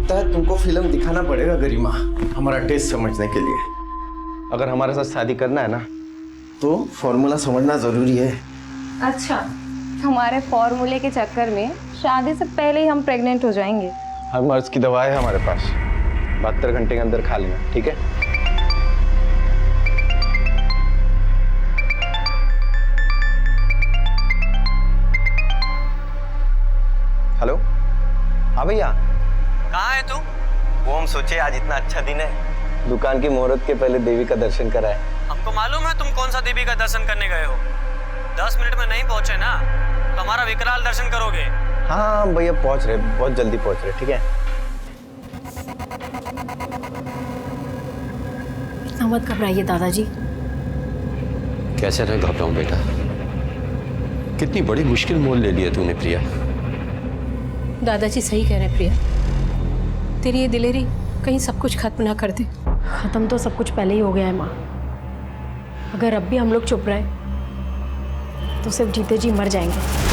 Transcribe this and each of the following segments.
लगता है तुमको फिल्म दिखाना पड़ेगा गरिमा, हमारा टेस्ट समझने के लिए। अगर हमारे साथ शादी करना है ना तो फॉर्मूला समझना जरूरी है। अच्छा, हमारे फॉर्मूले के चक्कर में शादी से पहले ही हम प्रेग्नेंट हो जाएंगे। हर मर्ज की दवा है हमारे पास, 72 घंटे के अंदर खा लेना, ठीक है? हेलो, हाँ भैया। कहाँ है तू? वो हम सोचे आज इतना अच्छा दिन है, दुकान की मुहूर्त के पहले देवी का दर्शन कराए। हमको मालूम है तुम कौन सा देवी का दर्शन करने गए हो। 10 मिनट में नहीं पहुंचे ना तो हमारा विकराल दर्शन करोगे। हाँ भैया पहुंच रहे, बहुत जल्दी पहुंच रहे, ठीक है? इतना मत घबराइए दादाजी। कैसे न घबराऊं बेटा, कितनी बड़ी मुश्किल मोल ले लिया तूने प्रिया। दादाजी सही कह रहे हैं प्रिया, तेरी ये दिलेरी कहीं सब कुछ खत्म ना कर दे। खत्म तो सब कुछ पहले ही हो गया है माँ। अगर अब भी हम लोग चुप रहे तो सिर्फ जीते जी मर जाएंगे।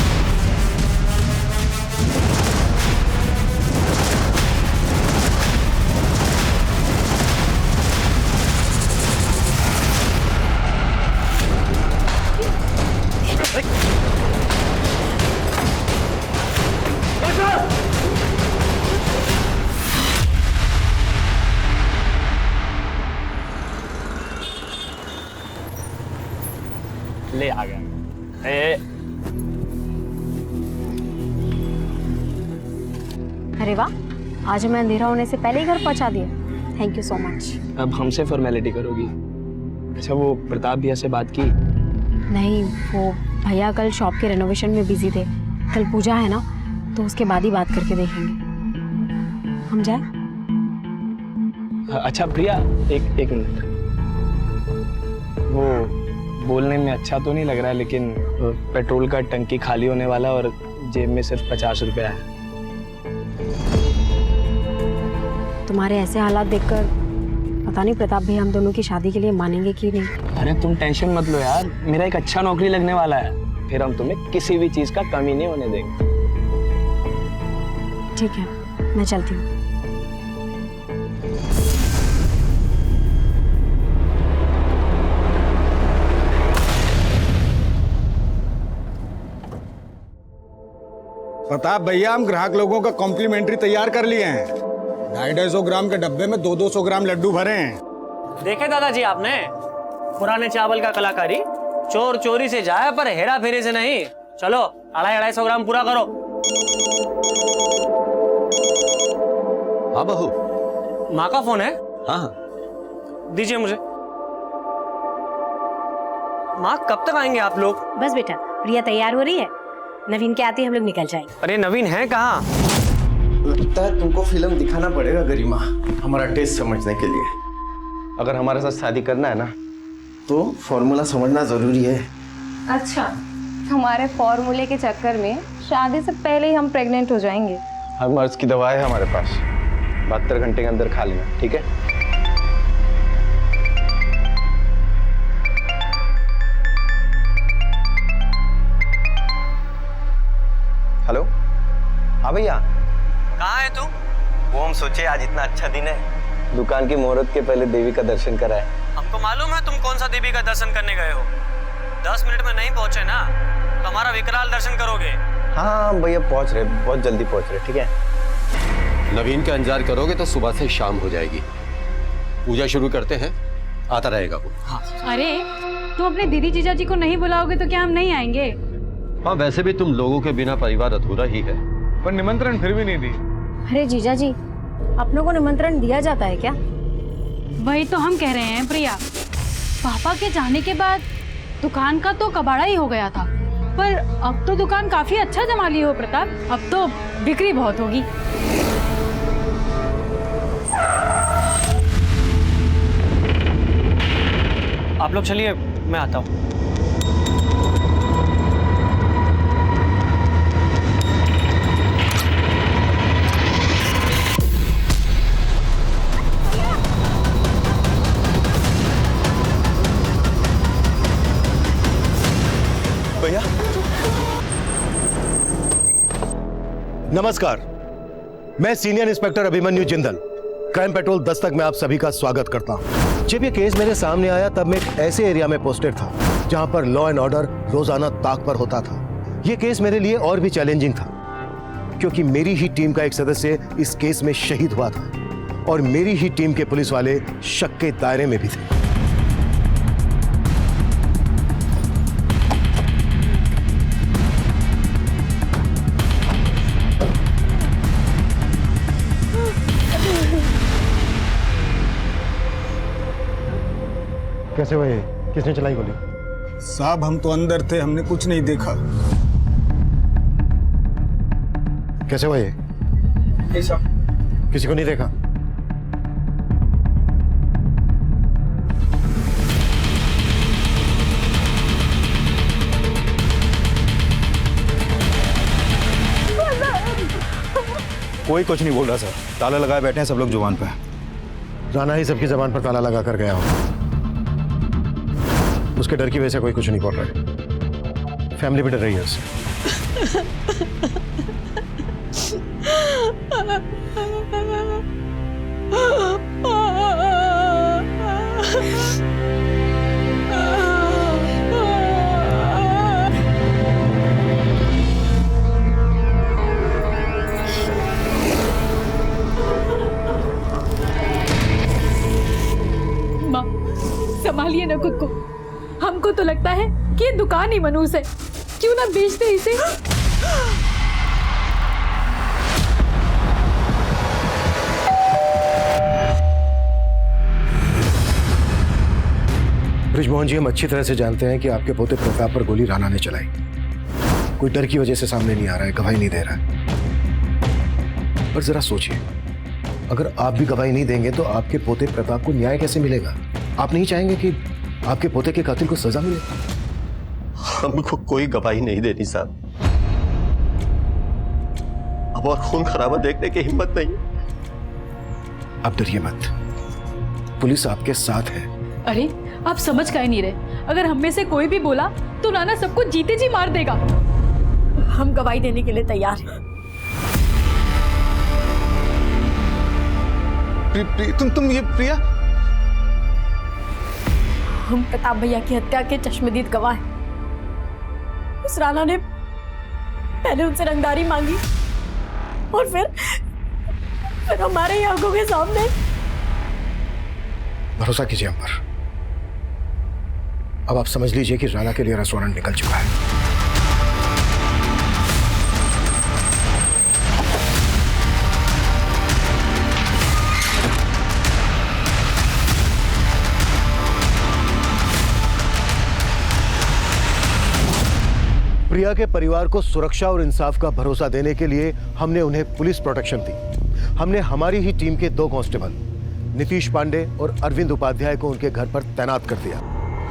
ले आ गया। अरे वाह, आज हमें अंधेरा होने से पहले ही घर पहुंचा दिया। Thank you so much. अब हमसे फॉर्मेलिटी करोगी? अच्छा, वो प्रताप भैया से बात की? नहीं, वो भैया कल शॉप के रेनोवेशन में बिजी थे। कल पूजा है ना, तो उसके बाद ही बात करके देखेंगे। हम जाए? अच्छा प्रिया, एक मिनट। वो बोलने में अच्छा तो नहीं लग रहा है, लेकिन पेट्रोल का टंकी खाली होने वाला और जेब में सिर्फ 50 रुपया है। तुम्हारे ऐसे हालात देखकर पता नहीं प्रताप भैया हम दोनों की शादी के लिए मानेंगे कि नहीं। अरे तुम टेंशन मत लो यार, मेरा एक अच्छा नौकरी लगने वाला है, फिर हम तुम्हें किसी भी चीज का कमी नहीं होने देंगे। ठीक है, मैं चलती हूँ। प्रताप भैया, हम ग्राहक लोगों का कॉम्प्लीमेंट्री तैयार कर लिए हैं। 250 ग्राम के डब्बे में 200 ग्राम लड्डू भरे हैं। देखे दादाजी आपने पुराने चावल का कलाकारी, चोर चोरी से जाए पर हेरा फेरी से नहीं। चलो 250 ग्राम पूरा करो। हाँ बहू। माँ का फोन है? हाँ दीजिए मुझे। माँ कब तक आएंगे आप लोग? बस बेटा, प्रिया तैयार हो रही है, नवीन के आते ही हम लोग निकल जाएंगे। अरे नवीन है कहाँ? लगता है तुमको फिल्म दिखाना पड़ेगा गरिमा, हमारा टेस्ट समझने के लिए। अगर हमारे साथ शादी करना है ना तो फॉर्मूला समझना जरूरी है। अच्छा, हमारे फॉर्मूले के चक्कर में शादी से पहले ही हम प्रेग्नेंट हो जाएंगे। हर मर्ज की दवा है हमारे पास, 72 घंटे के अंदर खा लेना, ठीक है? हेलो, हाँ भैया। कहाँ है तू? वो हम सोचे आज इतना अच्छा दिन है, दुकान की मुहूर्त के पहले देवी का दर्शन कराए। हमको मालूम है तुम कौन सा देवी का दर्शन करने गए हो। 10 मिनट में नहीं पहुंचे ना तो हमारा विकराल दर्शन करोगे। हाँ भैया पहुंच रहे, बहुत जल्दी पहुंच रहे, ठीक है? नवीन का इंतजार करोगे तो सुबह से शाम हो जाएगी। पूजा शुरू करते हैं, आता रहेगा वो। हाँ। अरे तुम अपने दीदी जीजा जी को नहीं बुलाओगे तो क्या हम नहीं आएंगे? हाँ वैसे भी तुम लोगों के बिना परिवार अधूरा ही है। पर निमंत्रण फिर भी नहीं दी। अरे जीजा जी, अपनों को निमंत्रण दिया जाता है क्या? वही तो हम कह रहे हैं प्रिया, पापा के जाने के बाद दुकान का तो कबाड़ा ही हो गया था, पर अब तो दुकान काफी अच्छा जमा ली हो प्रताप, अब तो बिक्री बहुत होगी। आप लोग चलिए, मैं आता हूँ। नमस्कार। मैं senior inspector Abhimanyu Jindal, crime petrol Dastak में आप सभी का स्वागत करता हूं। जब ये केस मेरे सामने आया तब मैं एक ऐसे एरिया में पोस्टेड था जहां पर लॉ एंड ऑर्डर रोजाना ताक पर होता था। यह केस मेरे लिए और भी चैलेंजिंग था क्योंकि मेरी ही टीम का एक सदस्य इस केस में शहीद हुआ था और मेरी ही टीम के पुलिस वाले शक के दायरे में भी थे। कैसे हुए? किसने चलाई गोली? साहब हम तो अंदर थे, हमने कुछ नहीं देखा। कैसे हुआ ये? किसी को नहीं देखा? कोई कुछ नहीं बोल रहा सर, ताला लगाए बैठे हैं सब लोग जुबान पे। राणा ही सबकी जबान पर ताला लगा कर गया हो। उसके डर की वजह से कोई कुछ नहीं बोल रहा है। फैमिली भी डर रही है उससे। माँ, संभालिए ना खुद को। हमको तो लगता है कि ये दुकान ही मनूस है, क्यों ना बेचते इसे। ब्रिजमोहन जी, हम अच्छी तरह से जानते हैं कि आपके पोते प्रताप पर गोली राणा ने चलाई। कोई डर की वजह से सामने नहीं आ रहा है, गवाही नहीं दे रहा है। पर जरा सोचिए, अगर आप भी गवाही नहीं देंगे तो आपके पोते प्रताप को न्याय कैसे मिलेगा? आप नहीं चाहेंगे कि आपके पोते के कातिल को सजा मिले? हमको कोई गवाही नहीं देनी साहब। अब और खून खराबा देखने की हिम्मत नहीं। आप डरिए मत, पुलिस आपके साथ है। अरे आप समझ काहे नहीं रहे? अगर हम में से कोई भी बोला तो राणा सबको जीते जी मार देगा। हम गवाही देने के लिए तैयार हैं। तुम ये प्रिया? हम प्रताप भैया की हत्या के चश्मदीद गवाह हैं। उस राणा ने पहले उनसे रंगदारी मांगी और फिर हमारे ही आंखों के सामने। भरोसा कीजिए हम पर। अब आप समझ लीजिए कि राणा के लिए रेस्टोरेंट निकल चुका है। प्रिया के परिवार को सुरक्षा और इंसाफ का भरोसा देने के लिए हमने उन्हें पुलिस प्रोटेक्शन दी। हमने हमारी ही टीम के 2 कांस्टेबल नीतीश पांडे और अरविंद उपाध्याय को उनके घर पर तैनात कर दिया।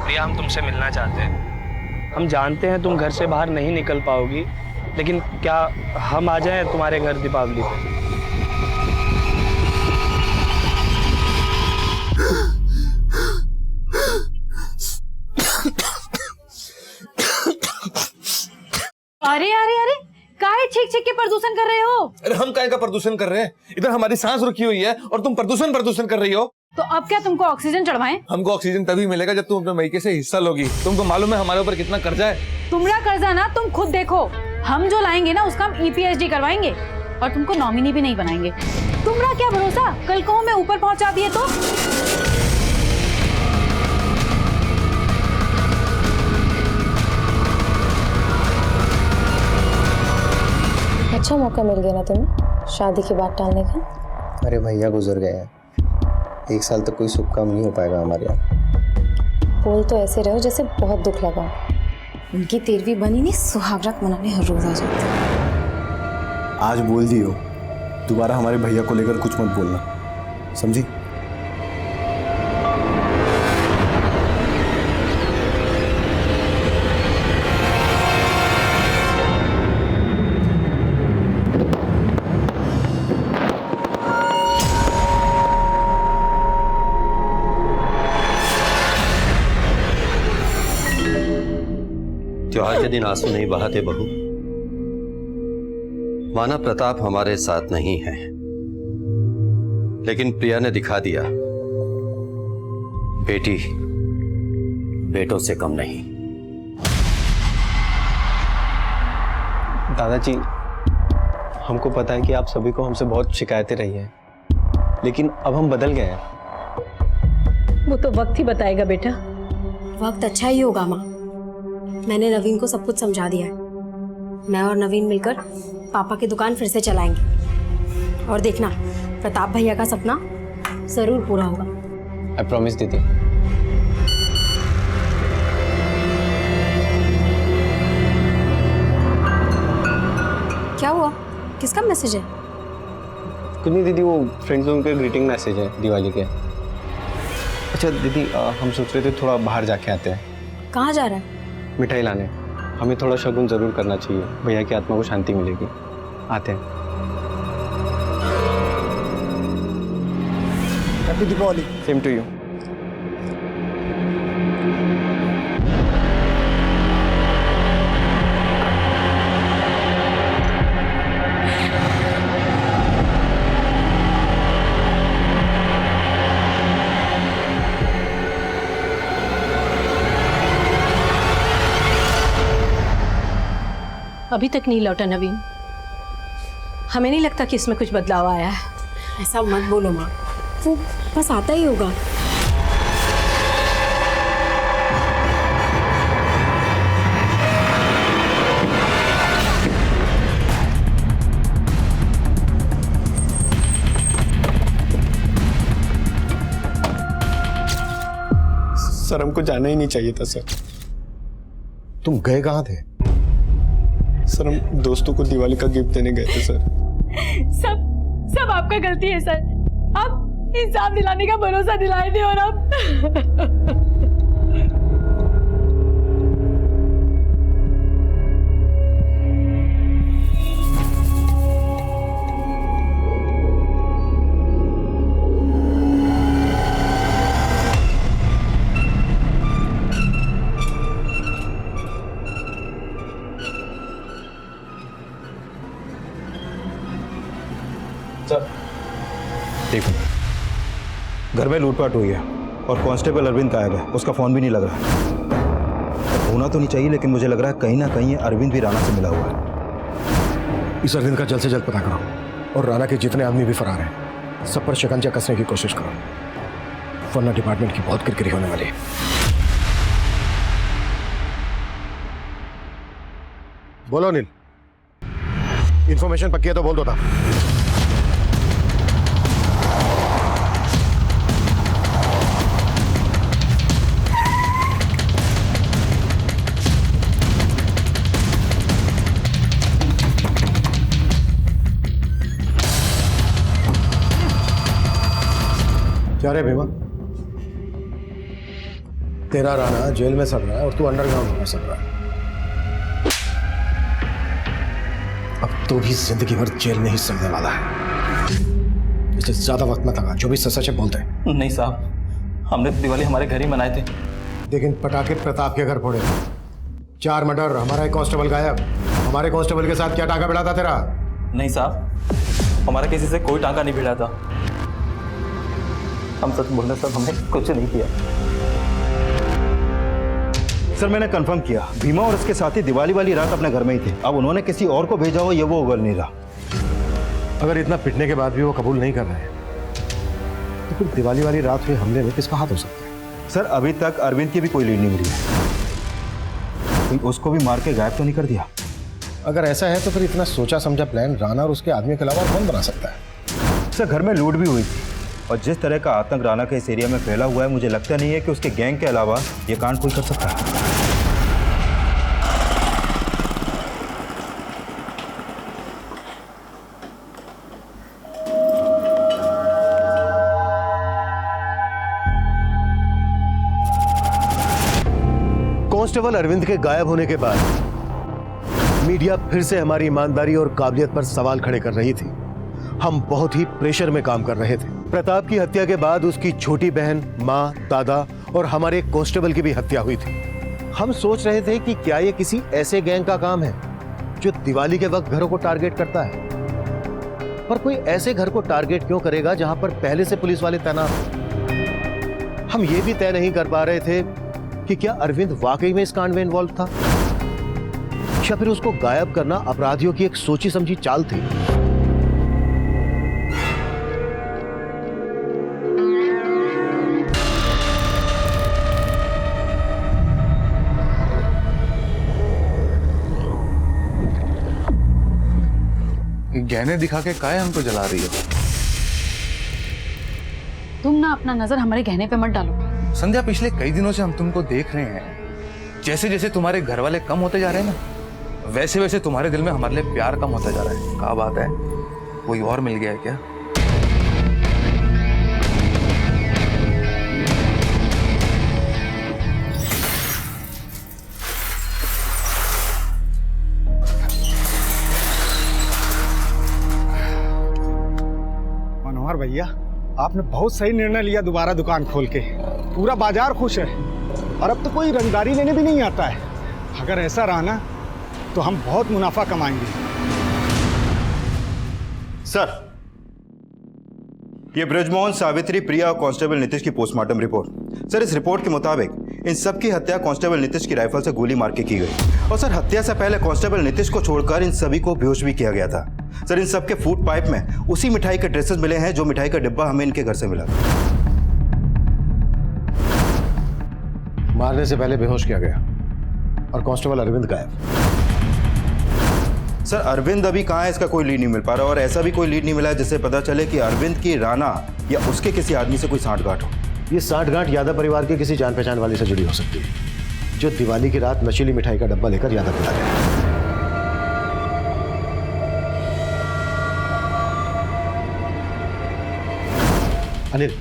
प्रिया, हम तुमसे मिलना चाहते हैं। हम जानते हैं तुम घर से बाहर नहीं निकल पाओगी, लेकिन क्या हम आ जाएं तुम्हारे घर दीपावली पे? अरे अरे अरे, काहे छींक छींक के प्रदूषण कर रहे हो? अरे हम काहे का प्रदूषण कर रहे हैं? इधर हमारी सांस रुकी हुई है और तुम प्रदूषण कर रही हो। तो अब क्या तुमको ऑक्सीजन चढ़वाएं? हमको ऑक्सीजन तभी मिलेगा जब तुम अपने मईके से हिस्सा लोगी। तुमको मालूम है हमारे ऊपर कितना कर्जा है? तुम्हारा कर्जा ना तुम खुद देखो। हम जो लाएंगे ना उसका हम EPHD करवाएंगे और तुमको नॉमिनी भी नहीं बनाएंगे। तुम्हारा क्या भरोसा, कल को हमें ऊपर पहुंचा दिए तो? अच्छा मौका मिल गया ना तुम्हें शादी की बात टालने का। अरे भैया गुजर गए हैं, 1 साल तक कोई शुभ काम नहीं हो पाएगा हमारे यहाँ। बोल तो ऐसे रहो जैसे बहुत दुख लगा। उनकी 13वीं बनी नहीं, सुहागरात मनाने हर रोज आ जाती। आज बोल दियो, दोबारा हमारे भैया को लेकर कुछ मत बोलना, समझी? त्योहार के दिन आंसू नहीं बहाते बहू। माना प्रताप हमारे साथ नहीं है, लेकिन प्रिया ने दिखा दिया बेटी बेटों से कम नहीं। दादाजी, हमको पता है कि आप सभी को हमसे बहुत शिकायतें रही हैं, लेकिन अब हम बदल गए हैं। वो तो वक्त ही बताएगा बेटा। वक्त अच्छा ही होगा माँ। मैंने नवीन को सब कुछ समझा दिया है। मैं और नवीन मिलकर पापा की दुकान फिर से चलाएंगे, और देखना प्रताप भैया का सपना जरूर पूरा होगा। आई प्रॉमिस दीदी। क्या हुआ? किसका मैसेज है? कुछ नहीं दीदी, वो फ्रेंड्स लोगों के ग्रीटिंग मैसेज है दिवाली के। अच्छा दीदी, हम सोच रहे थे थोड़ा बाहर जाके आते हैं। कहाँ जा रहा है? मिठाई लाने। हमें थोड़ा शगुन जरूर करना चाहिए, भैया की आत्मा को शांति मिलेगी। आते हैं। Happy Deepavali. Same to you. अभी तक नहीं लौटा नवीन। हमें नहीं लगता कि इसमें कुछ बदलाव आया है। ऐसा मत बोलो माँ, वो बस आता ही होगा। सर, हमको जाना ही नहीं चाहिए था सर। तुम गए कहाँ थे? सर, हम दोस्तों को दिवाली का गिफ्ट देने गए थे सर। सब आपका गलती है सर। आप इंसाफ दिलाने का भरोसा दिलाए थे और अब देखो, घर में लूटपाट हुई है और कांस्टेबल अरविंद गायब है। उसका फोन भी नहीं लग रहा। होना तो नहीं चाहिए, लेकिन मुझे लग रहा है कहीं ना कहीं ये अरविंद भी राणा से मिला हुआ है। इस अरविंद का जल्द से जल्द पता करो और राणा के जितने आदमी भी फरार हैं सब पर शिकंजा कसने की कोशिश करो, वरना डिपार्टमेंट की बहुत किरकिरी होने वाली है। बोलो नील, इंफॉर्मेशन पक्की है तो बोल दो था। क्या रे भीमा, तेरा राणा जेल में सड़ रहा है और तू अंडरग्राउंड में सड़ रहा है। अब तो भी जिंदगी भर जेल में ही सड़ने वाला है। इससे ज्यादा वक्त मत लगा, जो भी सच है बोलते हैं। नहीं साहब, हमने दिवाली हमारे घर ही मनाए थे। लेकिन पटाखे प्रताप के घर फोड़े, 4 मर्डर, हमारा एक कांस्टेबल गायब। हमारे कांस्टेबल के साथ क्या टांका भिड़ा था तेरा? नहीं साहब, हमारा किसी से कोई टांका नहीं भिड़ा था। हम सच बोल रहे सर, हमने कुछ नहीं किया। सर, मैंने कंफर्म किया, भीमा और उसके साथी दिवाली वाली रात अपने घर में ही थे। अब उन्होंने किसी और को भेजा हो ये वो उगल नहीं रहा। अगर इतना पिटने के बाद भी वो कबूल नहीं कर रहे हैं तो फिर दिवाली वाली रात हुए हमले में किसका हाथ हो सकता है? सर, अभी तक अरविंद की भी कोई लीड नहीं मिली है। कोई उसको भी मार के गायब तो नहीं कर दिया? अगर ऐसा है तो फिर इतना सोचा समझा प्लान राणा और उसके आदमी के अलावा कौन बना सकता है? सर, घर में लूट भी हुई थी और जिस तरह का आतंक राणा के इस एरिया में फैला हुआ है, मुझे लगता नहीं है कि उसके गैंग के अलावा ये कांड कोई कर सकता है। कांस्टेबल अरविंद के गायब होने के बाद मीडिया फिर से हमारी ईमानदारी और काबिलियत पर सवाल खड़े कर रही थी। हम बहुत ही प्रेशर में काम कर रहे थे। प्रताप की हत्या के बाद उसकी छोटी बहन, माँ, दादा और हमारे कांस्टेबल की भी हत्या हुई थी। हम सोच रहे थे कि क्या ये किसी ऐसे गैंग का काम है जो दिवाली के वक्त घरों को टारगेट करता है। पर कोई ऐसे घर को टारगेट क्यों करेगा जहां पर पहले से पुलिस वाले तैनात हैं? हम ये भी तय नहीं कर पा रहे थे कि क्या अरविंद वाकई में इस कांड में इन्वॉल्व था या फिर उसको गायब करना अपराधियों की एक सोची समझी चाल थी। गहने दिखा के काहे हमको जला रही हो? तुम ना अपना नजर हमारे गहने पे मत डालो। संध्या, पिछले कई दिनों से हम तुमको देख रहे हैं। जैसे जैसे तुम्हारे घर वाले कम होते जा रहे हैं ना, वैसे वैसे तुम्हारे दिल में हमारे लिए प्यार कम होता जा रहा है। क्या बात है, कोई और मिल गया है क्या? मनोहर भैया, आपने बहुत सही निर्णय लिया दोबारा दुकान खोल के। पूरा बाजार खुश है और अब तो कोई रंगदारी लेने भी नहीं आता है। अगर ऐसा रहा ना तो हम बहुत मुनाफा कमाएंगे। सर, ये ब्रजमोहन, सावित्री, प्रिया और कांस्टेबल नीतीश की पोस्टमार्टम रिपोर्ट। सर, इस रिपोर्ट के मुताबिक इन सब की हत्या कांस्टेबल नीतीश की राइफल से गोली मार के की गई। और सर, हत्या से पहले कांस्टेबल नीतीश को छोड़कर इन सभी को बेहोश भी किया गया था। सर, इन सब के फूड पाइप में उसी मिठाई के ड्रेसेस मिले हैं जो मिठाई का डिब्बा हमें इनके घर से मिला था। मारने से पहले बेहोश किया गया और कांस्टेबल अरविंद गायब। सर, अरविंद अभी कहाँ है इसका कोई लीड नहीं मिल पा रहा, और ऐसा भी कोई लीड नहीं मिला है जिससे पता चले कि अरविंद की राणा या उसके किसी आदमी से कोई सांठगांठ हो। ये सांठगांठ यादव परिवार के किसी जान पहचान वाले से जुड़ी हो सकती है, जो दिवाली की रात नशीली मिठाई का डब्बा लेकर यादव मिला गया। अनिल,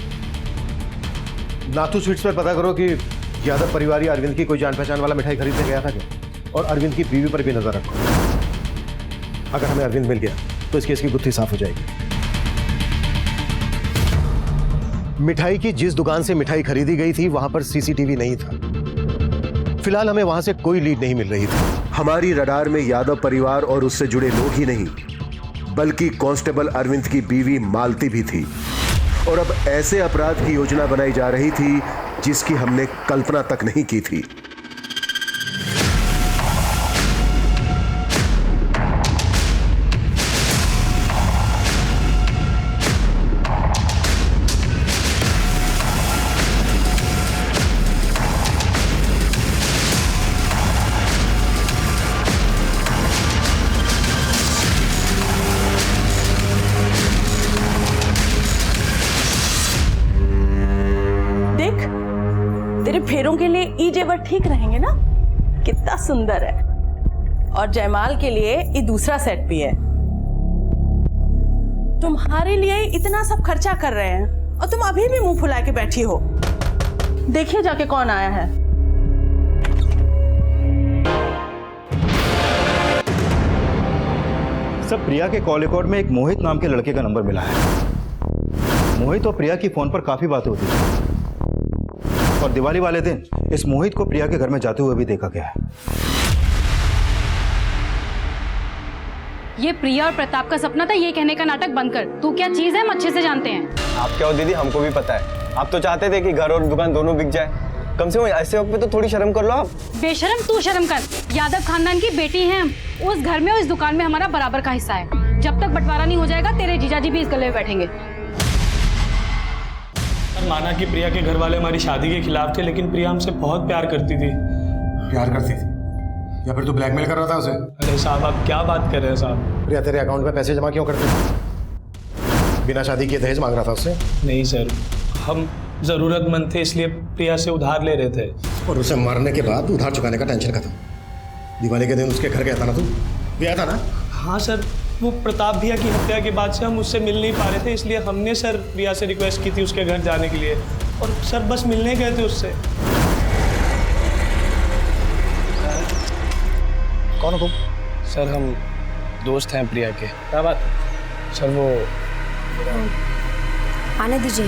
नाथू स्वीट्स पर पता करो कि यादव परिवार या अरविंद की कोई जान पहचान वाला मिठाई खरीदने गया था क्या, और अरविंद की बीवी पर भी नजर रखो। अगर हमें अरविंद मिल गया तो इस केस की गुत्थी साफ हो जाएगी। मिठाई की जिस दुकान से मिठाई खरीदी गई थी वहां पर सीसीटीवी नहीं था। फिलहाल हमें वहां से कोई लीड नहीं मिल रही थी। हमारी रडार में यादव परिवार और उससे जुड़े लोग ही नहीं, बल्कि कांस्टेबल अरविंद की बीवी मालती भी थी। और अब ऐसे अपराध की योजना बनाई जा रही थी जिसकी हमने कल्पना तक नहीं की थी। तेरे फेरों के लिए ई जेवर ठीक रहेंगे ना? कितना सुंदर है। और जयमाल के लिए ये दूसरा सेट भी है। तुम्हारे लिए इतना सब खर्चा कर रहे हैं और तुम अभी भी मुंह फुला के बैठी हो। देखिए जाके कौन आया है। सब प्रिया के कॉल रिकॉर्ड में एक मोहित नाम के लड़के का नंबर मिला है। मोहित और प्रिया की फोन पर काफी बातें होती थी, और दिवाली वाले दिन इस मोहित को प्रिया के घर में जाते हुए भी देखा गया है। ये प्रिया और प्रताप का सपना था, ये कहने का नाटक बंद कर। तू क्या चीज है, हम अच्छे से जानते हैं। आप क्या हो दीदी, हमको भी पता है। आप तो चाहते थे कि घर और दुकान दोनों बिक जाए। कम से कम ऐसे वक्त पे तो थोड़ी शर्म कर लो आप। बेशरम तू शर्म कर। यादव खानदान की बेटी हैं हम। उस घर में और इस दुकान में हमारा बराबर का हिस्सा है। जब तक बंटवारा नहीं हो जाएगा तेरे जीजाजी भी इस गले में बैठेंगे। माना कि प्रिया के घर वाले हमारी शादी के खिलाफ थे, लेकिन प्रिया हमसे बहुत प्यार करती थी। प्यार करती थी या फिर तू ब्लैकमेल कर रहा था उसे? अरे साहब, आप क्या बात कर रहे हैं साहब? प्रिया तेरे अकाउंट में पैसे जमा क्यों करती थी? बिना शादी किए दहेज मांग रहा था उससे? नहीं सर, हम जरूरतमंद थे इसलिए प्रिया से उधार ले रहे थे। और उसे मरने के बाद उधार चुकाने का टेंशन खत्म। दिवाली के दिन उसके घर गया था ना, तू गया था ना? हाँ सर, वो प्रताप भैया की हत्या के बाद से हम उससे मिल नहीं पा रहे थे, इसलिए हमने सर प्रिया से रिक्वेस्ट की थी उसके घर जाने के लिए, और सर बस मिलने गए थे उससे। कौन हो तुम? सर हम दोस्त हैं प्रिया के। क्या बात? सर वो आने दीजिए।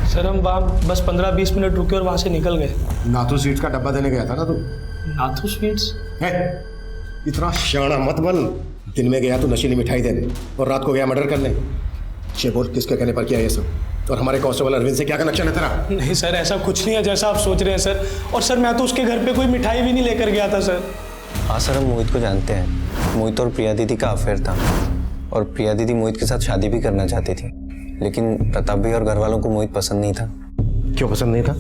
सर हम वहाँ बस 15-20 मिनट रुके और वहाँ से निकल गए। नाथू स्वीट्स का डब्बा देने गया था ना तू? नाथू स्वीट्स? इतना शाना मत बन। दिन में गया तो नशीली मिठाई देने और रात को गया मर्डर करने। ये बोल किसके कहने पर किया ये सब? और हमारे कांस्टेबल अरविंद से क्या कनेक्शन है तेरा? नहीं सर, ऐसा कुछ नहीं है जैसा आप सोच रहे हैं सर। और सर मैं तो उसके घर पे कोई मिठाई भी नहीं लेकर गया था सर। हाँ सर, हम मोहित को जानते हैं। मोहित और प्रिया दीदी का अफेयर था और प्रिया दीदी मोहित के साथ शादी भी करना चाहती थी, लेकिन प्रताप भाई और घर वालों को मोहित पसंद नहीं था। क्यों पसंद नहीं था?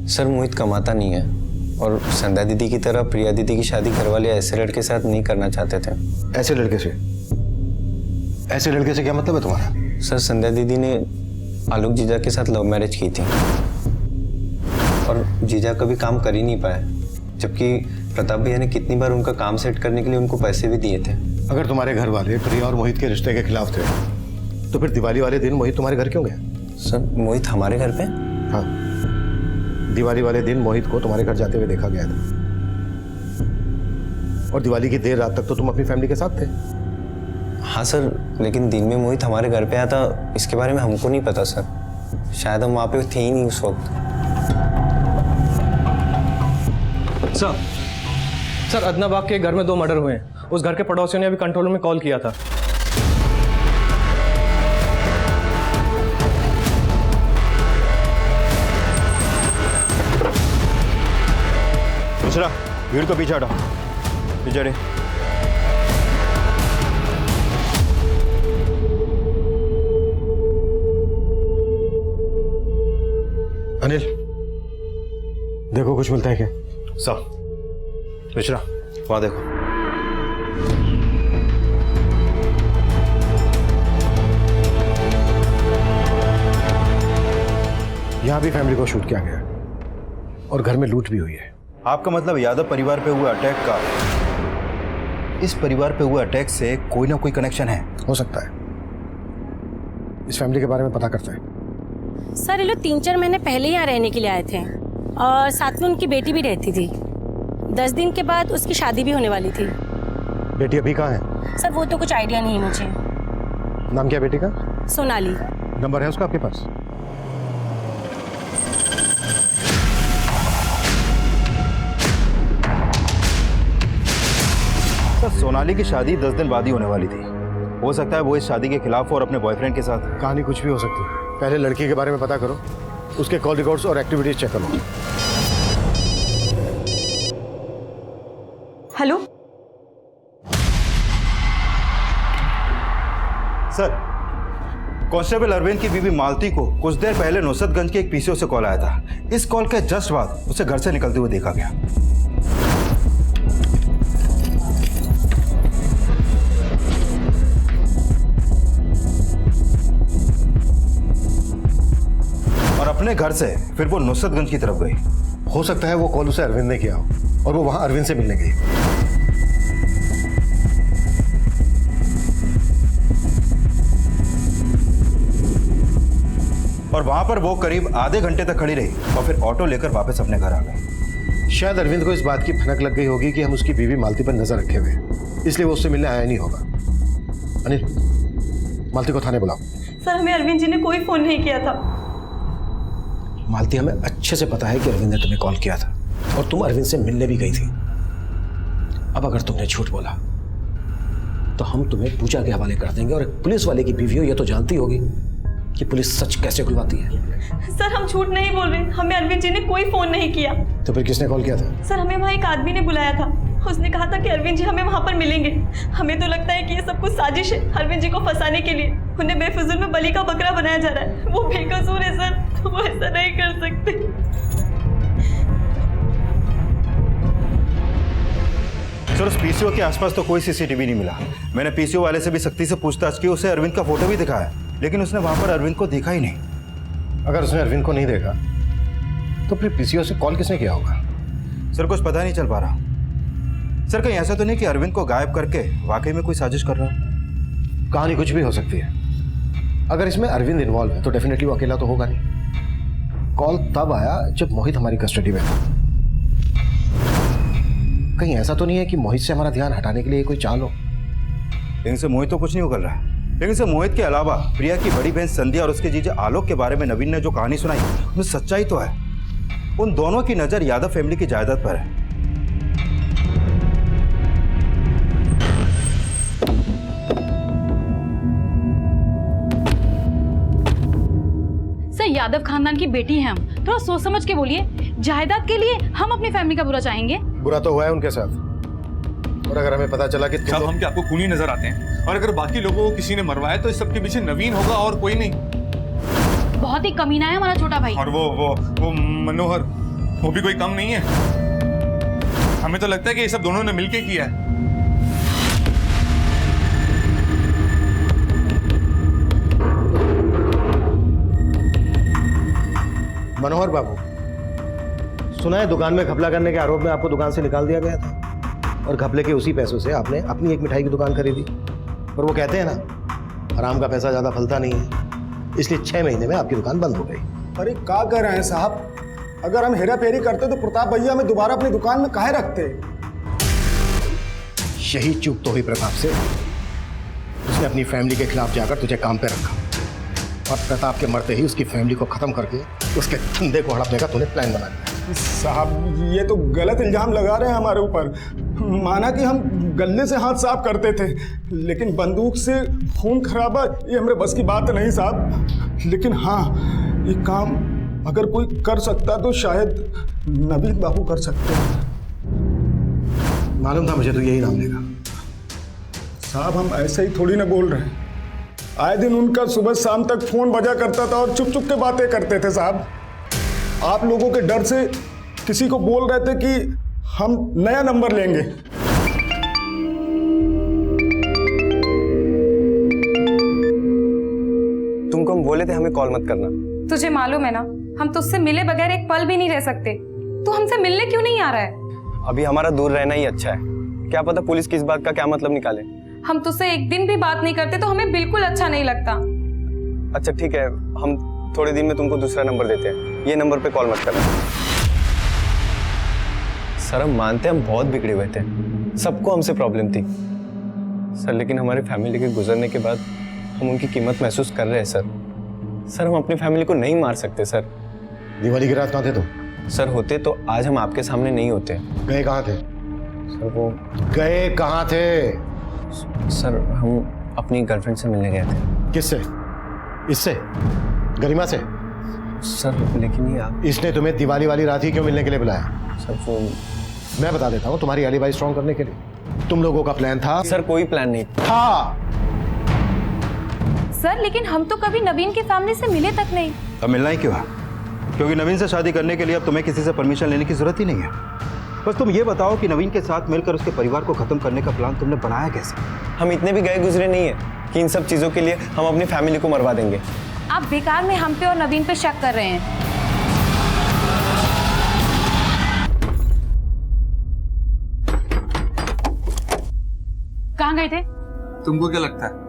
सर मोहित कमाता नहीं है और संध्या दीदी की तरह प्रिया दीदी की शादी घर वाले ऐसे लड़के के साथ नहीं करना चाहते थे। ऐसे लड़के से? ऐसे लड़के से क्या मतलब है तुम्हारा? सर संध्या दीदी ने आलोक जीजा के साथ लव मैरिज की थी और जीजा कभी काम कर ही नहीं पाए, जबकि प्रताप भैया ने कितनी बार उनका काम सेट करने के लिए उनको पैसे भी दिए थे। अगर तुम्हारे घर वाले प्रिया और मोहित के रिश्ते के खिलाफ थे तो फिर दिवाली वाले दिन मोहित तुम्हारे घर क्यों गया? सर मोहित हमारे घर पे? हाँ, दिवाली वाले दिन मोहित को तुम्हारे घर जाते हुए देखा गया था और दिवाली की देर रात तक तो तुम अपनी फैमिली के साथ थे। हाँ सर, लेकिन दिन में मोहित हमारे घर पे आया था, इसके बारे में हमको नहीं पता सर। शायद हम वहाँ पे थे ही नहीं उस वक्त। सर अदनाबाग के घर में 2 मर्डर हुए हैं। उस घर के पड़ोसियों ने अभी कंट्रोल रूम में कॉल किया था। दूसरा भीड़ को पीछे हटाओ, पीछे हटे। अनिल, देखो कुछ मिलता है क्या? साहब मिश्रा, वहां देखो। यहां भी फैमिली को शूट किया गया और घर में लूट भी हुई है। आपका मतलब यादव परिवार पे हुए अटैक का इस परिवार पे हुए अटैक से कोई ना कोई कनेक्शन है? हो सकता है। इस फैमिली के बारे में पता करते हैं। सर ये लोग 3-4 महीने पहले यहाँ रहने के लिए आए थे और साथ में उनकी बेटी भी रहती थी। 10 दिन के बाद उसकी शादी भी होने वाली थी। बेटी अभी कहाँ है? सर वो तो कुछ आइडिया नहीं है मुझे। नाम क्या बेटी का? सोनाली। नंबर है उसका आपके पास? सर सोनाली की शादी 10 दिन बाद ही होने वाली थी। हो सकता है वो इस शादी के खिलाफ और अपने बॉयफ्रेंड के साथ। कहानी कुछ भी हो सकती है। पहले लड़की के बारे में पता करो, उसके कॉल रिकॉर्ड्स और एक्टिविटीज चेक करो। हेलो सर, कांस्टेबल अरविंद की बीवी मालती को कुछ देर पहले नुसरतगंज के एक पीसीओ से कॉल आया था। इस कॉल के जस्ट बाद उसे घर से निकलते हुए देखा गया। और अपने घर से फिर वो नुसरतगंज की तरफ गई। हो सकता है वो कॉल उसे अरविंद ने किया हो और वो वहां अरविंद से मिलने गई। और वहां पर वो करीब आधे घंटे तक खड़ी रही और फिर ऑटो लेकर वापस अपने घर आ गई। शायद अरविंद को इस बात की भनक लग गई होगी कि हम उसकी बीवी मालती पर नजर रखे हुए, इसलिए वो उससे मिलने आया नहीं होगा। अनिल, मालती को थाने बुलाओ। सर हमें अरविंद जी ने कोई फोन नहीं किया था। मालती, हमें अच्छे से पता है कि अरविंद ने तुम्हें कॉल किया था और तुम अरविंद से मिलने भी गई थी। अब अगर तुमने झूठ बोला तो हम तुम्हें पूजा के हवाले कर देंगे और एक पुलिस वाले की बीवी हो ये तो जानती होगी कि पुलिस सच कैसे खुलवाती है। सर हम झूठ नहीं बोल रहे, हमें अरविंद जी ने कोई फोन नहीं किया। तो फिर किसने कॉल किया था? सर हमें वहाँ एक आदमी ने बुलाया था, उसने कहा था कि अरविंद जी हमें वहाँ पर मिलेंगे। हमें तो लगता है कि ये सब कुछ साजिश है अरविंद जी को फंसाने के लिए। उन्हें बेफिजुल में बलि का बकरा बनाया जा रहा है। वो बेकसूर है सर, वो ऐसा नहीं कर सकते। सर उस पीसीओ के आसपास तो कोई सीसीटीवी नहीं मिला। मैंने पीसीओ वाले से भी सख्ती से पूछताछ की, उसे अरविंद का फोटो भी दिखाया, लेकिन उसने वहां पर अरविंद को देखा ही नहीं। अगर उसने अरविंद को नहीं देखा तो फिर पीसीओ से कॉल किसने किया होगा? सर कुछ पता नहीं चल पा रहा। सर कहीं ऐसा तो नहीं कि अरविंद को गायब करके वाकई में कोई साजिश कर रहा हो? कहानी कुछ भी हो सकती है। अगर इसमें अरविंद इन्वॉल्व है तो डेफिनेटली वो अकेला तो होगा नहीं। कॉल तब आया जब मोहित हमारी कस्टडी में था। कहीं ऐसा तो नहीं है कि मोहित से हमारा ध्यान हटाने के लिए कोई चाल हो? इनसे मोहित तो कुछ नहीं उगल रहा है, लेकिन से मोहित के अलावा प्रिया की बड़ी बहन संध्या और उसके जीजे आलोक के बारे में नवीन ने जो कहानी सुनाई उसमें सच्चाई तो है। उन दोनों की नजर यादव फैमिली की जायदाद पर है। यादव खानदान की बेटी हैं हम, थोड़ा सोच समझ के बोलिए। जायदाद के लिए हम अपनी फैमिली का बुरा चाहेंगे? बुरा तो हुआ है उनके साथ, और अगर हमें पता चला कि साहब हम क्या आपको खूनी नजर आते हैं? और अगर बाकी लोगों को किसी ने मरवाया तो इस सब के पीछे नवीन होगा और कोई नहीं। बहुत ही कमीना है हमारा छोटा भाई। और वो मनोहर, वो भी कोई कम नहीं है। हमें तो लगता है कि ये सब दोनों ने मिलके किया है। मनोहर बाबू, सुना है दुकान में घपला करने के आरोप में आपको दुकान से निकाल दिया गया था, और घपले के उसी पैसों से आपने अपनी एक मिठाई की दुकान खरीदी। और वो कहते हैं ना, हराम का पैसा ज्यादा फलता नहीं है, इसलिए 6 महीने में आपकी दुकान बंद हो गई। अरे क्या कर रहे हैं साहब? अगर हम हेरा फेरी करते तो प्रताप भैया हमें दोबारा अपनी दुकान में काहे रखते? यही चूक तो हुई प्रताप से, उसने अपनी फैमिली के खिलाफ जाकर तुझे काम पे रखा, और प्रताप के मरते ही उसकी फैमिली को खत्म करके उसके धंधे को हड़पने का तूने प्लान बना दिया। साहब ये तो गलत इल्जाम लगा रहे हैं हमारे ऊपर। माना कि हम गले से हाथ साफ करते थे, लेकिन बंदूक से खून खराबा ये हमारे बस की बात नहीं साहब। लेकिन हाँ, ये काम अगर कोई कर सकता तो शायद नवीन बाबू कर सकते हैं। मालूम था मुझे तो यही नाम लेगा। साहब हम ऐसे ही थोड़ी ना बोल रहे हैं, आए दिन उनका सुबह शाम तक फोन बजा करता था और चुप चुप के बातें करते थे साहब। आप लोगों के डर से किसी को बोल रहे थे कि हम नया नंबर लेंगे। तुमको हम बोले थे हमें कॉल मत करना। तुझे मालूम है ना, हम तुझसे मिले बगैर एक पल भी नहीं रह सकते। तू हमसे मिलने क्यों नहीं आ रहा है? अभी हमारा दूर रहना ही अच्छा है, क्या पता पुलिस किस बात का क्या मतलब निकाले। हम तुझसे एक दिन भी बात नहीं करते तो हमें बिल्कुल अच्छा नहीं लगता। अच्छा ठीक है, हम थोड़े दिन में तुमको दूसरा नंबर देते हैं, ये नंबर पे कॉल मत करना। सर हम मानते हैं हम बहुत बिगड़े हुए थे, सबको हमसे प्रॉब्लम थी सर, लेकिन हमारी फैमिली के गुजरने के बाद हम उनकी कीमत महसूस कर रहे हैं सर। सर हम अपनी फैमिली को नहीं मार सकते सर। दिवाली की रात कहाँ थे तुम? सर होते तो आज हम आपके सामने नहीं होते। गए कहाँ थे? सर वो गए कहाँ थे? सर हम अपनी गर्लफ्रेंड से मिलने गए थे। किससे? इससे? गरिमा से? सर लेकिन ये आप, इसने तुम्हें दिवाली वाली रात ही क्यों मिलने के लिए बुलाया? सर वो मैं बता देता हूँ, तुम्हारी एलिबाई स्ट्रॉन्ग करने के लिए। तुम लोगों का प्लान था। सर कोई प्लान नहीं था सर, लेकिन हम तो कभी नवीन के फैमिली से मिले तक नहीं। अब मिलना ही क्यों है? क्योंकि नवीन से शादी करने के लिए अब तुम्हें किसी से परमिशन लेने की जरूरत ही नहीं है। बस तुम ये बताओ कि नवीन के साथ मिलकर उसके परिवार को खत्म करने का प्लान तुमने बनाया कैसे? हम इतने भी गए गुजरे नहीं है कि इन सब चीजों के लिए हम अपनी फैमिली को मरवा देंगे। आप बेकार में हम पे और नवीन पे शक कर रहे हैं। कहाँ गए थे? तुमको क्या लगता है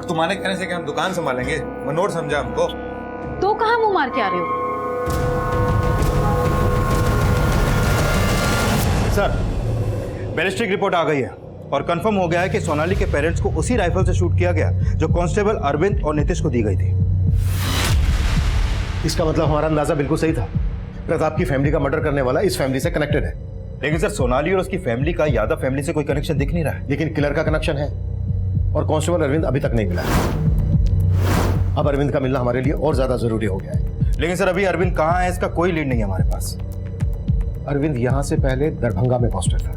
तुम्हारे कहने से कि हम दुकान संभालेंगे? मनोहर समझा हमको। तो कहाँ मुंह मार के आ रहे हो? सर बैलिस्टिक रिपोर्ट आ गई है और कंफर्म हो गया है कि सोनाली के पेरेंट्स को उसी राइफल से शूट किया गया जो कांस्टेबल अरविंद और नीतीश को दी गई थी। इसका मतलब हमारा अंदाजा बिल्कुल सही था, प्रताप की फैमिली का मर्डर करने वाला इस फैमिली से कनेक्टेड है। लेकिन सर सोनाली और उसकी फैमिली का यादव फैमिली से कोई कनेक्शन दिख नहीं रहा है। लेकिन किलर का कनेक्शन है, और कांस्टेबल अरविंद अभी तक नहीं मिला है। अब अरविंद का मिलना हमारे लिए और ज्यादा जरूरी हो गया है। लेकिन सर अभी अरविंद कहाँ है इसका कोई लीड नहीं है हमारे पास। अरविंद यहाँ से पहले दरभंगा में पोस्टेड था,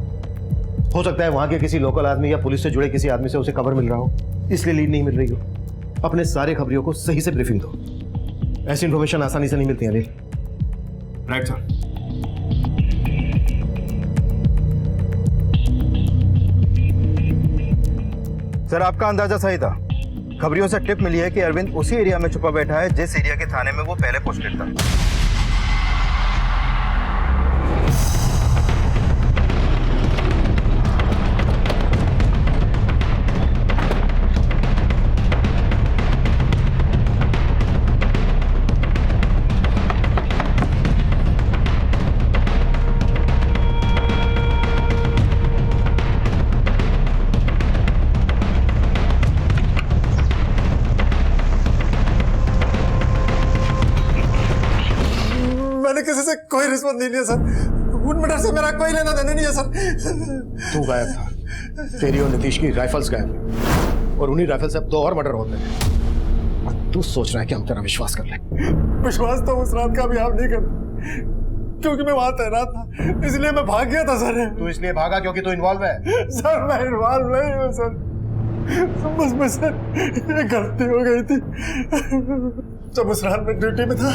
हो सकता है वहां के किसी लोकल आदमी या पुलिस से जुड़े किसी आदमी से उसे खबर मिल रहा हो, इसलिए लीड नहीं मिल रही हो। अपने सारे खबरियों को सही से ब्रीफिंग दो, ऐसी इंफॉर्मेशन आसानी से नहीं मिलती है। Right sir. सर आपका अंदाजा सही था, खबरियों से टिप मिली है कि अरविंद उसी एरिया में छुपा बैठा है जिस एरिया के थाने में वो पहले पोस्टेड था। मैंने किसी से कोई रिश्वत नहीं लिया सर, उन मर्डर से मेरा कोई लेना देना नहीं है सर। तू गायब था, तेरी और नीतीश की राइफल्स गायब, और उन्हीं राइफल से अब 2 और मर्डर होते हैं। तू सोच रहा है कि हम तेरा विश्वास कर ले? विश्वास तो उस रात का भी आप नहीं करते, क्योंकि मैं वहां तैनात था, इसलिए मैं भाग गया था सर। तू इसलिए भागा क्योंकि तू इन्वॉल्व है? सर मैं इन्वॉल्व नहीं हूँ सर, बस मैं सर ये गलती हो गई थी। जब उस रात में ड्यूटी में था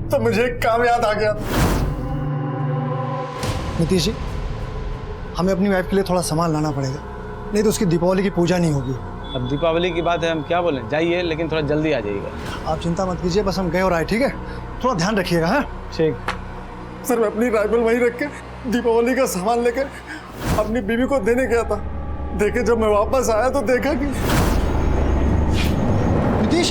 तो मुझे एक काम याद आ गया। नीतीश जी, हमें अपनी वाइफ के लिए थोड़ा सामान लाना पड़ेगा, नहीं तो उसकी दीपावली की पूजा नहीं होगी। अब दीपावली की बात है, हम क्या बोलें, जाइए लेकिन थोड़ा जल्दी आ जाइएगा। आप चिंता मत कीजिए, बस हम गए और आए, ठीक है? थोड़ा ध्यान रखिएगा। हाँ ठीक। सर मैं अपनी राइफल वहीं रख के दीपावली का सामान लेकर अपनी बीवी को देने गया था। देखे जब मैं वापस आया तो देखा कि नीतीश,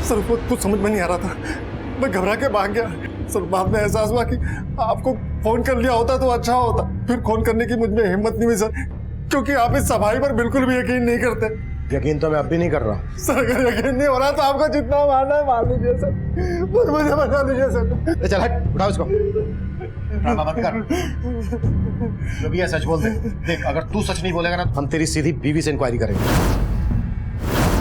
सर वो कुछ समझ में नहीं आ रहा था, मैं घबरा के भाग गया। सर बाद में एहसास हुआ कि आपको फोन कर लिया होता तो अच्छा होता, फिर फोन करने की मुझ में हिम्मत नहीं हुई सर, क्योंकि आप इस सफाई पर बिल्कुल भी यकीन नहीं करते। यकीन तो मैं अब भी नहीं कर रहा। सर अगर यकीन नहीं हो रहा तो आपको जितना मारना है मार लीजिए सर, बस मुझे बचा लीजिए सर। चल हट, उठाओ इसको। ड्रामा मत कर, जो भी है सच बोल दे। देख अगर तू सच नहीं बोलेगा ना हम तेरी सीधी बीवी से इंक्वायरी करेंगे।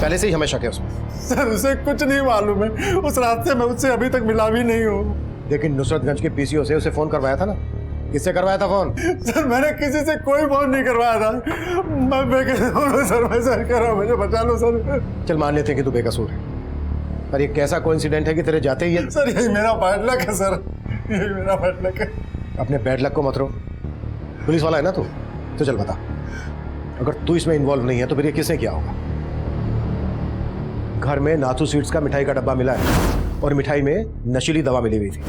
पहले से ही हमें शक है उसमें। सर उसे कुछ नहीं मालूम है, उस रात से मैं उससे अभी तक मिला भी नहीं हूँ। लेकिन नुसरतगंज के पीसीओ से उसे फोन करवाया था ना? किससे करवाया था फोन? सर मैंने किसी से कोई फोन नहीं करवाया था, मैं बेकसूर हूँ सर, मैं सर कह रहा हूँ, मुझे बचा लो सर। चल मान लेते हैं कि तू बेकसूर है, पर ये कैसा कोइंसिडेंट है कि तेरे जाते ही सर यही मेरा बैड लक है सर, यही मेरा बैड लक है। अपने बैड लक को मत रो, पुलिस वाला है ना तू, तो चल बता, अगर तू इसमें इन्वॉल्व नहीं है तो फिर ये किसने किया होगा? घर में नाथू स्वीट्स का मिठाई का डब्बा मिला है और मिठाई में नशीली दवा मिली हुई थी।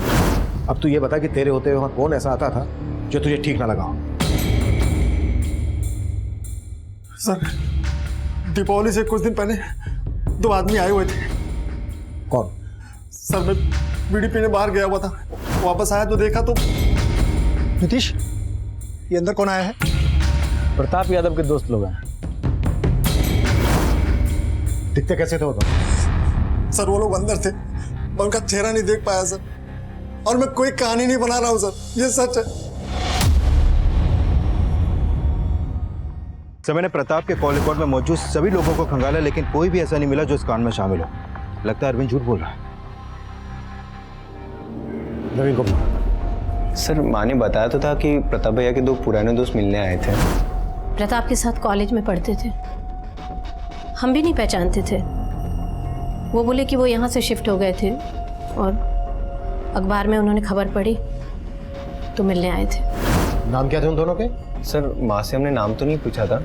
अब तू ये बता कि तेरे होते हुए वहां कौन ऐसा आता था जो तुझे ठीक ना लगा हो? सर दीपावली से कुछ दिन पहले 2 आदमी आए हुए थे। कौन? सर मैं बीड़ी पीने बाहर गया हुआ था, वापस आया तो देखा तो। नीतीश, ये अंदर कौन आया है? प्रताप यादव के दोस्त लोग हैं। दिखते कैसे थे वो तो? सर वो लोग अंदर थे, मैं उनका चेहरा नहीं देख पाया सर, और मैं कोई कहानी नहीं बना रहा हूं सर, ये सच है। सर मैंने प्रताप के कॉल रिकॉर्ड में मौजूद सभी लोगों को खंगाला, लेकिन कोई भी ऐसा नहीं मिला जो इस कांड में शामिल हो। लगता है अरविंद झूठ बोल रहा है। नवीन को सर माँ ने बताया तो था कि प्रताप भैया के 2 पुराने दोस्त मिलने आए थे। प्रताप के साथ कॉलेज में पढ़ते थे, हम भी नहीं पहचानते थे। वो बोले कि वो यहाँ से शिफ्ट हो गए थे और अखबार में उन्होंने खबर पढ़ी तो मिलने आए थे। नाम क्या थे उन दोनों के? सर माँ से हमने नाम तो नहीं पूछा था,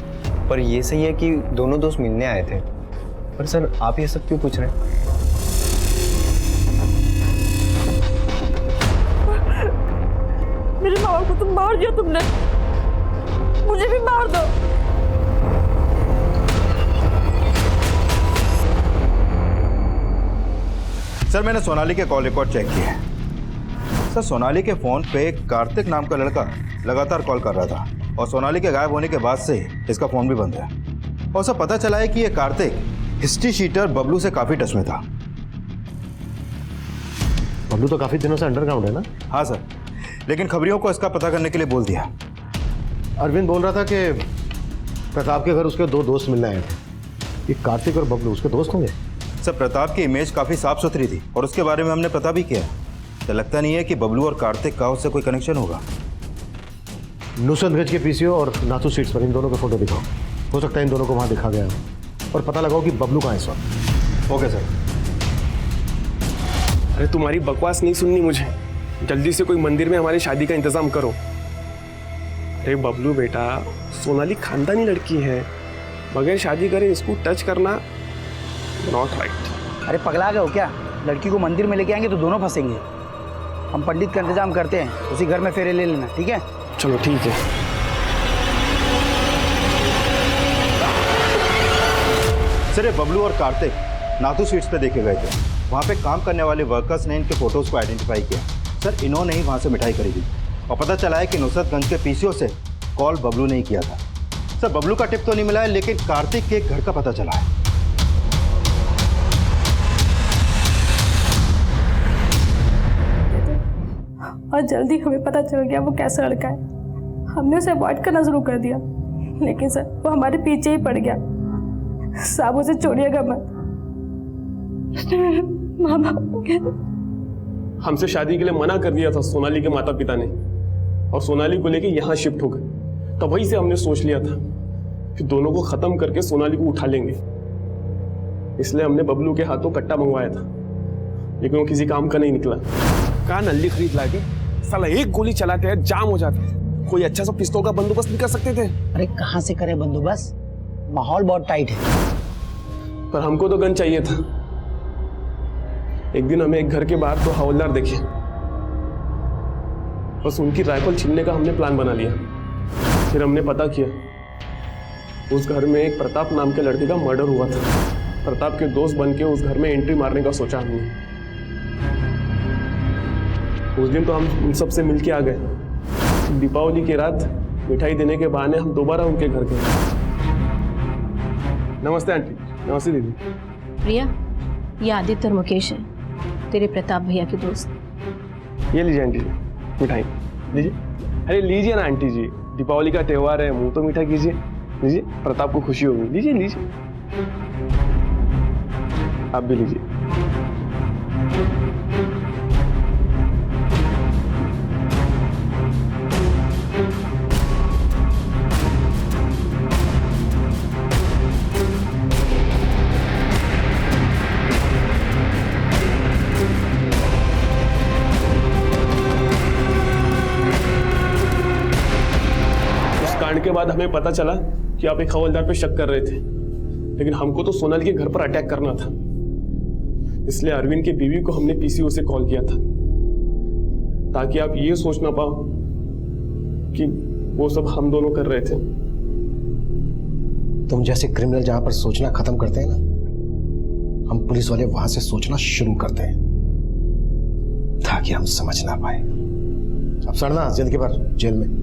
पर ये सही है कि दोनों दोस्त मिलने आए थे। पर सर आप ये सब क्यों पूछ रहे हैं? मेरे माँ को तुम मार दिया तुमने, मुझे भी मार दो। सर मैंने सोनाली के कॉल रिकॉर्ड चेक किया है। सर सोनाली के फ़ोन पे कार्तिक नाम का लड़का लगातार कॉल कर रहा था, और सोनाली के गायब होने के बाद से इसका फ़ोन भी बंद है। और सर पता चला है कि ये कार्तिक हिस्ट्री शीटर बबलू से काफ़ी टच में था। बबलू तो काफ़ी दिनों से अंडरग्राउंड है ना? हाँ सर, लेकिन खबरियों को इसका पता करने के लिए बोल दिया। अरविंद बोल रहा था कि प्रताप के घर उसके 2 दोस्त मिलने आए थे। ये कार्तिक और बबलू उसके दोस्त होंगे? सर प्रताप की इमेज काफ़ी साफ सुथरी थी और उसके बारे में हमने पता भी किया। तो लगता नहीं है कि बबलू और कार्तिक का उससे कोई कनेक्शन होगा। नुसरतगंज के पीसीओ और नाथू स्वीट्स पर इन दोनों का फोटो दिखाओ, हो सकता है इन दोनों को वहां दिखा गया हो, और पता लगाओ कि बबलू कहाँ है इस वक्त। Okay sir. अरे तुम्हारी बकवास नहीं सुननी मुझे, जल्दी से कोई मंदिर में हमारी शादी का इंतजाम करो। अरे बबलू बेटा, सोनाली खानदानी लड़की है, बगैर शादी करे इसको टच करना नॉट राइट। अरे पगला गए हो क्या? लड़की को मंदिर में लेके आएंगे तो दोनों फंसेंगे। हम पंडित का इंतजाम करते हैं, उसी घर में फेरे ले लेना, ठीक है? चलो ठीक है। सर ये बबलू और कार्तिक नाथू स्वीट्स पे देखे गए थे। वहाँ पे काम करने वाले वर्कर्स ने इनके फोटोज़ को आइडेंटिफाई किया। सर इन्होंने ही वहाँ से मिठाई खरीदी, और पता चला है कि नुसरतगंज के पीसीओ से कॉल बबलू ने ही किया था। सर बबलू का टिप तो नहीं मिला है, लेकिन कार्तिक के एक घर का पता चला है। और जल्दी हमें पता चल गया वो कैसा लड़का है। हमने उसे अवॉइड करना शुरू कर दिया, लेकिन सर वो हमारे पीछे ही पड़ गया। साहब उसे छोड़िएगा मत। माँ बाप हमसे शादी के लिए मना कर दिया था सोनाली के माता पिता ने, और सोनाली को लेके यहाँ शिफ्ट हो गए। तब वहीं से हमने सोच लिया था कि दोनों को खत्म करके सोनाली को उठा लेंगे। इसलिए हमने बबलू के हाथों कट्टा मंगवाया था, लेकिन वो किसी काम का नहीं निकला। कहा नल्ली खरीद लाके साला एक गोली चलाते हैं जाम हो जाता है। कोई अच्छा सा पिस्तौल का बंदोबस्त नहीं कर सकते थे? अरे कहाँ से करें बंदोबस्त, माहौल बहुत टाइट है। पर हमको तो गन चाहिए था। एक दिन हमें एक घर के बाहर तो हवलदार देखे, बस उनकी राइफल छीनने का हमने प्लान बना लिया। फिर हमने पता किया उस घर में एक प्रताप नाम के लड़के का मर्डर हुआ था। प्रताप के दोस्त बन के उस घर में एंट्री मारने का सोचा हमने। उस दिन तो हम उन सब से मिलके आ गए। दीपावली की रात मिठाई देने के बहाने हम दोबारा उनके घर गए। नमस्ते आंटी। नमस्ते दीदी। प्रिया, ये आदित्य और मुकेश है, तेरे प्रताप भैया के दोस्त। ये लीजिए आंटी जी मिठाई लीजिए। अरे लीजिए ना आंटी जी, दीपावली का त्योहार है, मुंह तो मीठा कीजिए। लीजिए, प्रताप को खुशी होगी। लीजिए लीजिए, आप भी लीजिए। कांड के बाद हमें पता चला कि आप एक हवलदार पे शक कर रहे थे, लेकिन हमको तो सोनाली के घर पर अटैक करना था। इसलिए अरविंद की बीवी को हमने पीसीओ से कॉल किया था, ताकि आप ये सोच ना पाओ कि वो सब हम दोनों कर रहे थे। तुम जैसे क्रिमिनल जहां पर सोचना खत्म करते हैं ना, हम पुलिस वाले वहां से सोचना शुरू करते हैं, ताकि हम समझ ना पाए। अब सड़ना जिंदगी भर जेल में।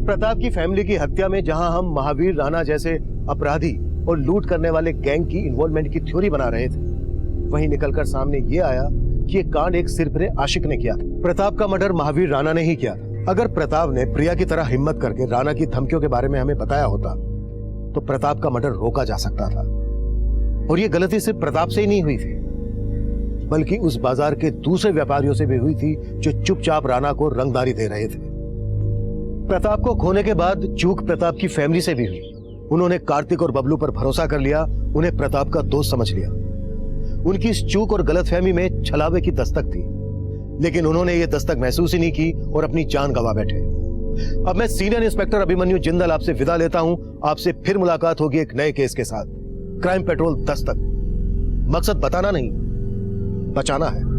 प्रताप की फैमिली की हत्या में जहां हम महावीर राणा जैसे अपराधी और लूट करने वाले गैंग की इन्वॉल्वमेंट की थ्योरी बना रहे थे, वहीं निकलकर सामने ये आया कि ये कांड एक सिरफिरे आशिक ने किया था। प्रताप का मर्डर महावीर राणा ने ही किया था। अगर प्रताप ने प्रिया की तरह हिम्मत करके राणा की धमकियों के बारे में हमें बताया होता तो प्रताप का मर्डर रोका जा सकता था। और ये गलती सिर्फ प्रताप से ही नहीं हुई थी, बल्कि उस बाजार के दूसरे व्यापारियों से भी हुई थी जो चुपचाप राणा को रंगदारी दे रहे थे। प्रताप को खोने के बाद चूक प्रताप की फैमिली से भी हुई। उन्होंने कार्तिक और बबलू पर भरोसा कर लिया, उन्हें प्रताप का दोस्त समझ लिया। उनकी इस चूक और गलतफहमी में छलावे की दस्तक थी, लेकिन उन्होंने ये दस्तक महसूस ही नहीं की और अपनी जान गंवा बैठे। अब मैं सीनियर इंस्पेक्टर अभिमन्यु जिंदल आपसे विदा लेता हूं। आपसे फिर मुलाकात होगी एक नए केस के साथ। क्राइम पेट्रोल दस्तक, मकसद बताना नहीं, बचाना है।